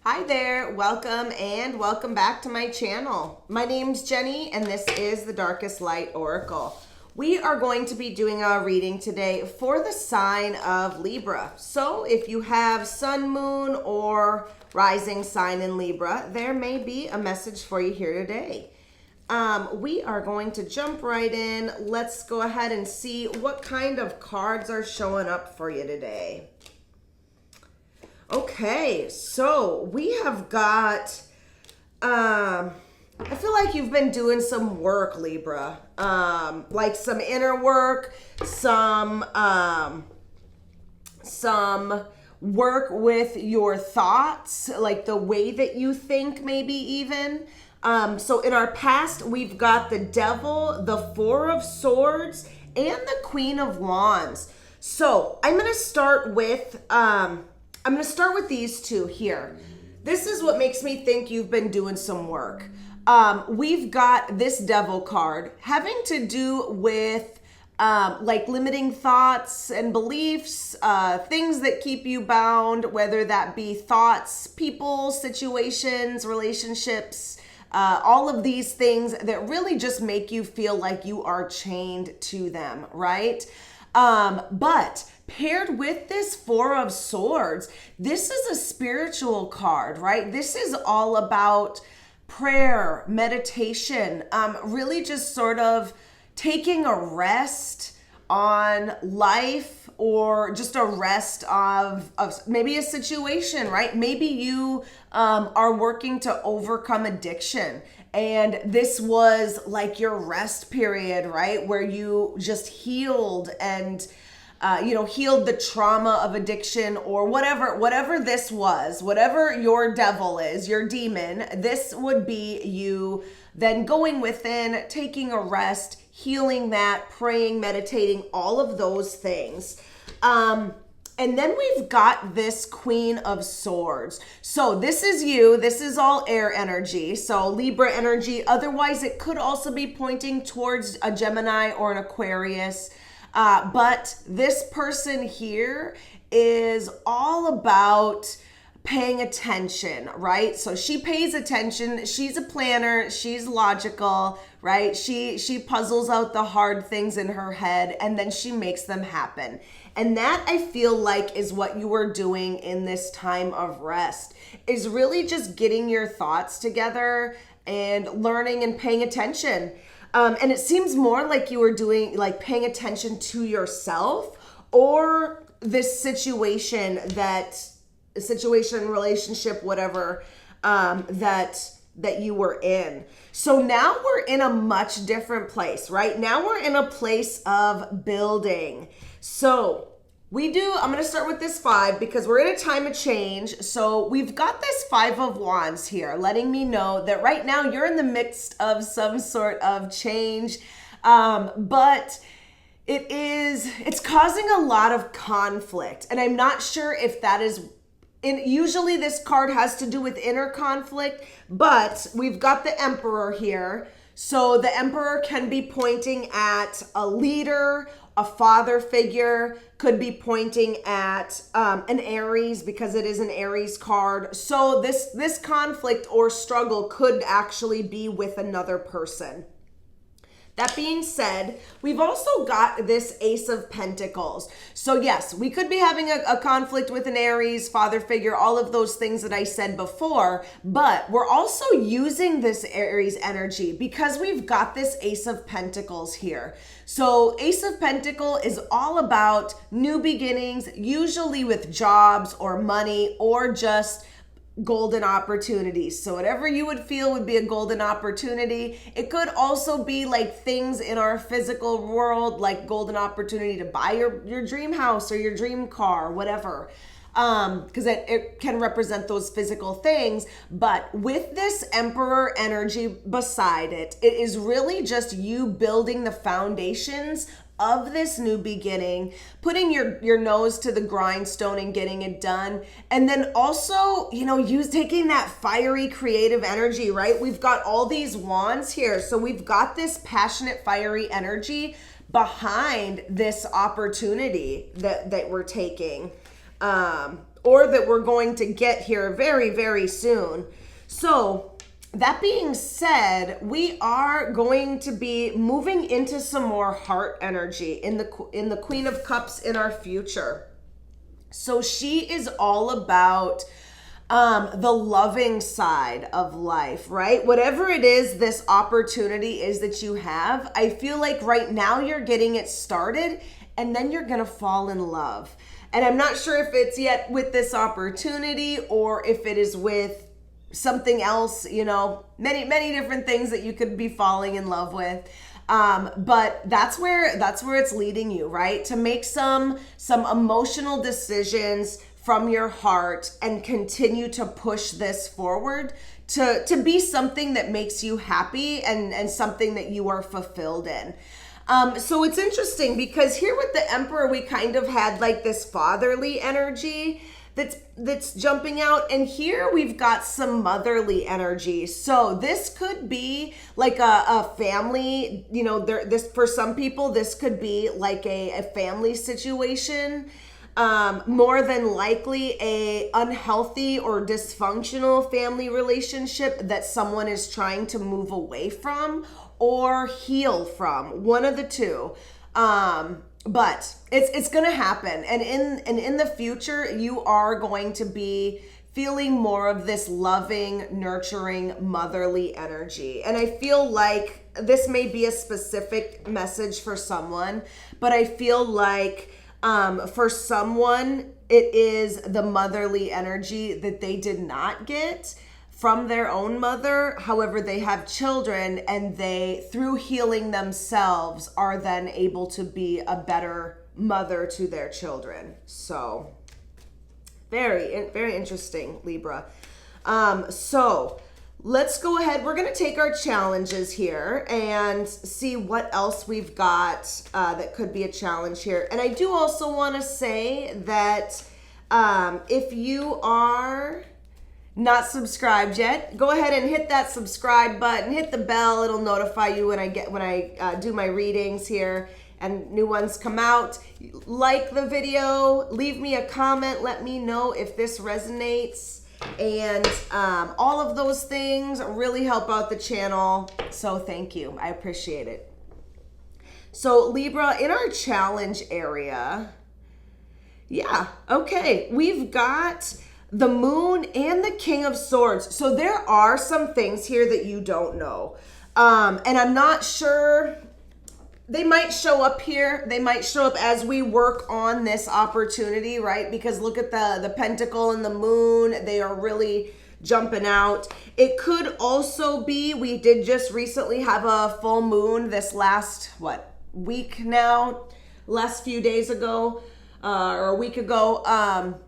Hi there, welcome and welcome back to my channel. My name's Jenny and this is the Darkest Light Oracle. We are going to be doing a reading today for the sign of Libra. So if you have sun, moon, or rising sign in Libra, there may be a message for you here today. We are going to jump right in. Let's go ahead and see what kind of cards are showing up for you today. Okay, so we have got, I feel like you've been doing some work, Libra, like some inner work, some work with your thoughts, like the way that you think, maybe even. So in our past, we've got the Devil, the Four of Swords, and the Queen of Wands. So I'm going to start with, these two here. This is what makes me think you've been doing some work. We've got this Devil card having to do with like limiting thoughts and beliefs, things that keep you bound, whether that be thoughts, people, situations, relationships, all of these things that really just make you feel like you are chained to them, right? But paired with this Four of Swords, this is a spiritual card, right? This is all about prayer, meditation, really just sort of taking a rest on life, or just a rest of maybe a situation, right? Maybe you are working to overcome addiction, and this was like your rest period, right? Where you just healed and healed the trauma of addiction, or whatever this was, whatever your devil is, your demon, this would be you then going within, taking a rest, healing that, praying, meditating, all of those things. And then we've got this Queen of Swords. So this is you. This is all air energy. So Libra energy. Otherwise, it could also be pointing towards a Gemini or an Aquarius. But this person here is all about paying attention, right? So she pays attention. She's a planner. She's logical, right? She puzzles out the hard things in her head and then she makes them happen. And that, I feel like, is what you are doing in this time of rest, is really just getting your thoughts together and learning and paying attention. And it seems more like you were doing, like, paying attention to yourself or this situation, relationship, whatever, that you were in. So now we're in a much different place, right? Now we're in a place of building. So I'm going to start with this 5 because we're in a time of change. So we've got this 5 of Wands here, letting me know that right now you're in the midst of some sort of change. But it's causing a lot of conflict. And I'm not sure if that is, usually this card has to do with inner conflict, but we've got the Emperor here. So the Emperor can be pointing at a leader, a father figure, could be pointing at an Aries because it is an Aries card. So this conflict or struggle could actually be with another person. That being said, we've also got this Ace of Pentacles. So yes, we could be having a conflict with an Aries, father figure, all of those things that I said before, but we're also using this Aries energy because we've got this Ace of Pentacles here. So Ace of Pentacles is all about new beginnings, usually with jobs or money or just golden opportunities. So whatever you would feel would be a golden opportunity. It could also be like things in our physical world, like golden opportunity to buy your dream house or your dream car, whatever. Because it can represent those physical things. But with this Emperor energy beside it, it is really just you building the foundations of this new beginning, putting your nose to the grindstone and getting it done. And then also, taking that fiery creative energy, right? We've got all these wands here. So we've got this passionate, fiery energy behind this opportunity that we're taking. or that we're going to get here very, very soon. So that being said, we are going to be moving into some more heart energy in the Queen of Cups in our future. So she is all about the loving side of life, right? Whatever it is, this opportunity is that you have, I feel like right now you're getting it started and then you're going to fall in love. And I'm not sure if it's yet with this opportunity or if it is with something else, you know, many different things that you could be falling in love with. But that's where it's leading you, right? To make some emotional decisions from your heart and continue to push this forward to be something that makes you happy and something that you are fulfilled in. So it's interesting because here with the Emperor, we kind of had like this fatherly energy that's jumping out, and here we've got some motherly energy. So this could be like a family, you know, this for some people this could be like a family situation, more than likely a unhealthy or dysfunctional family relationship that someone is trying to move away from or heal from, one of the two. But it's going to happen. And in the future, you are going to be feeling more of this loving, nurturing, motherly energy. And I feel like this may be a specific message for someone, but I feel like for someone, it is the motherly energy that they did not get from their own mother. However, they have children and they, through healing themselves, are then able to be a better mother to their children. So very, very interesting, Libra. So let's go ahead. We're going to take our challenges here and see what else we've got that could be a challenge here. And I do also want to say that if you are not subscribed yet, go ahead and hit that subscribe button, hit the bell. It'll notify you when I do my readings here and new ones come out. Like the video, leave me a comment, let me know if this resonates, and all of those things really help out the channel. So thank you, I appreciate it. So Libra, in our challenge area, yeah, okay, we've got the Moon and the King of Swords. So there are some things here that you don't know. And I'm not sure, they might show up here. They might show up as we work on this opportunity, right? Because look at the Pentacle and the Moon. They are really jumping out. It could also be, we did just recently have a full moon this last, week now? Last few days ago, or a week ago.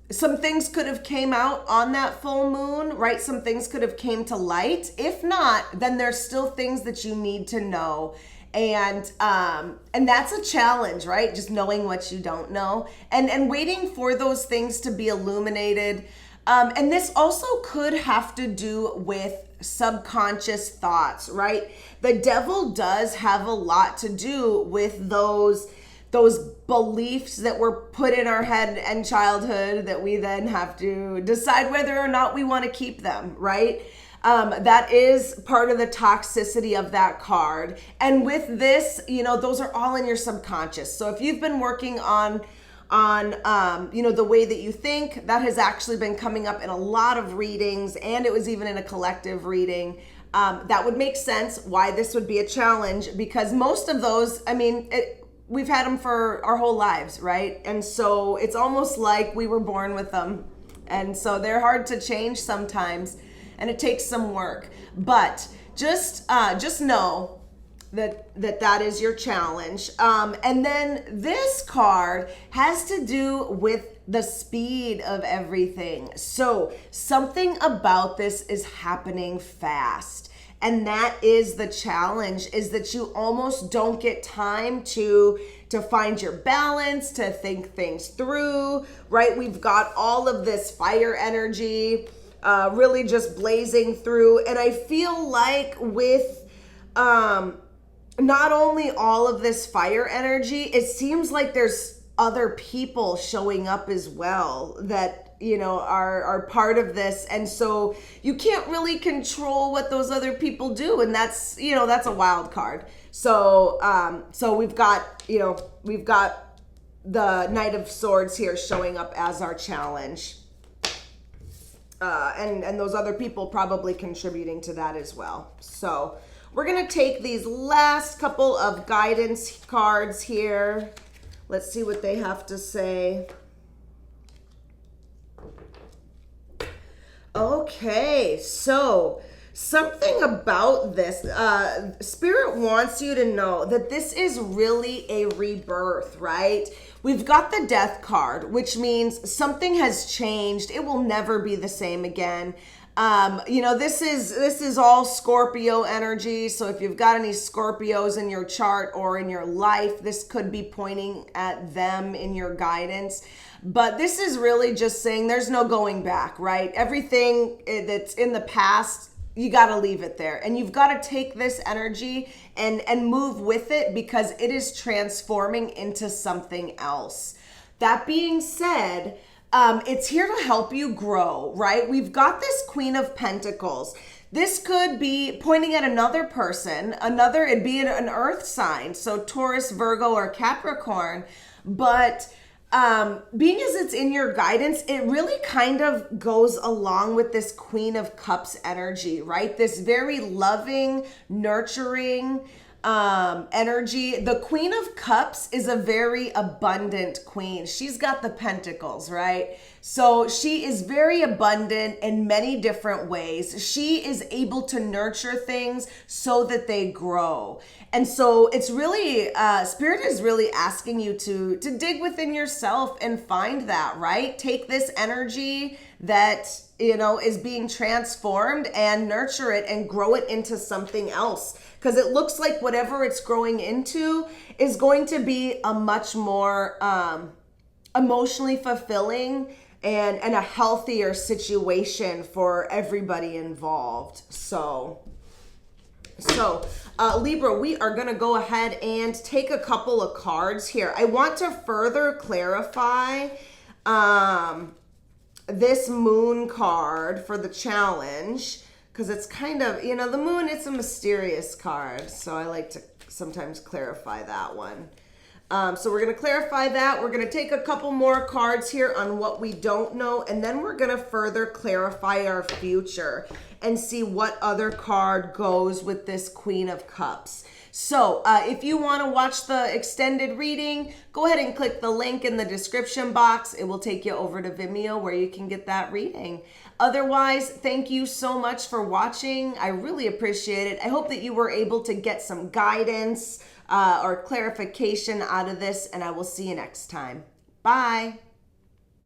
Some things could have came out on that full moon, right? Some things could have came to light. If not, then there's still things that you need to know. And that's a challenge, right? Just knowing what you don't know and waiting for those things to be illuminated. And this also could have to do with subconscious thoughts, right? The devil does have a lot to do with those beliefs that were put in our head and childhood that we then have to decide whether or not we want to keep them, right? That is part of the toxicity of that card. And with this, you know, those are all in your subconscious. So if you've been working on the way that you think, that has actually been coming up in a lot of readings, and it was even in a collective reading. That would make sense why this would be a challenge, because most of those, we've had them for our whole lives, right? And so it's almost like we were born with them. And so they're hard to change sometimes, and it takes some work. But just know that is your challenge. And then this card has to do with the speed of everything. So something about this is happening fast. And that is the challenge, is that you almost don't get time to find your balance, to think things through, right? We've got all of this fire energy really just blazing through. And I feel like with not only all of this fire energy, it seems like there's other people showing up as well that, you know, are part of this. And so you can't really control what those other people do. And that's, you know, that's a wild card. So, so we've got, you know, we've got the Knight of Swords here showing up as our challenge. And those other people probably contributing to that as well. So we're going to take these last couple of guidance cards here. Let's see what they have to say. Okay, so something about this, Spirit wants you to know that this is really a rebirth, right? We've got the Death card, which means something has changed. It will never be the same again. You know, this is all Scorpio energy. So if you've got any Scorpios in your chart or in your life, this could be pointing at them in your guidance. But this is really just saying there's no going back, right? Everything that's in the past, you got to leave it there. And you've got to take this energy and move with it because it is transforming into something else. That being said, it's here to help you grow, right? We've got this Queen of Pentacles. This could be pointing at another person, it'd be an earth sign. So Taurus, Virgo, or Capricorn. But being as it's in your guidance, it really kind of goes along with this Queen of Cups energy, right? This very loving, nurturing energy. The Queen of Cups is a very abundant queen. She's got the pentacles, right? So she is very abundant in many different ways. She is able to nurture things so that they grow. And so it's really, Spirit is really asking you to dig within yourself and find that, right? Take this energy that, you know, is being transformed and nurture it and grow it into something else. Because it looks like whatever it's growing into is going to be a much more emotionally fulfilling and a healthier situation for everybody involved. So Libra, we are going to go ahead and take a couple of cards here. I want to further clarify this moon card for the challenge, because it's kind of, you know, the moon, it's a mysterious card. So I like to sometimes clarify that one. So we're going to clarify that. We're going to take a couple more cards here on what we don't know. And then we're going to further clarify our future and see what other card goes with this Queen of Cups. So if you want to watch the extended reading, go ahead and click the link in the description box. It will take you over to Vimeo where you can get that reading. Otherwise, thank you so much for watching. I really appreciate it. I hope that you were able to get some guidance or clarification out of this, and I will see you next time. Bye.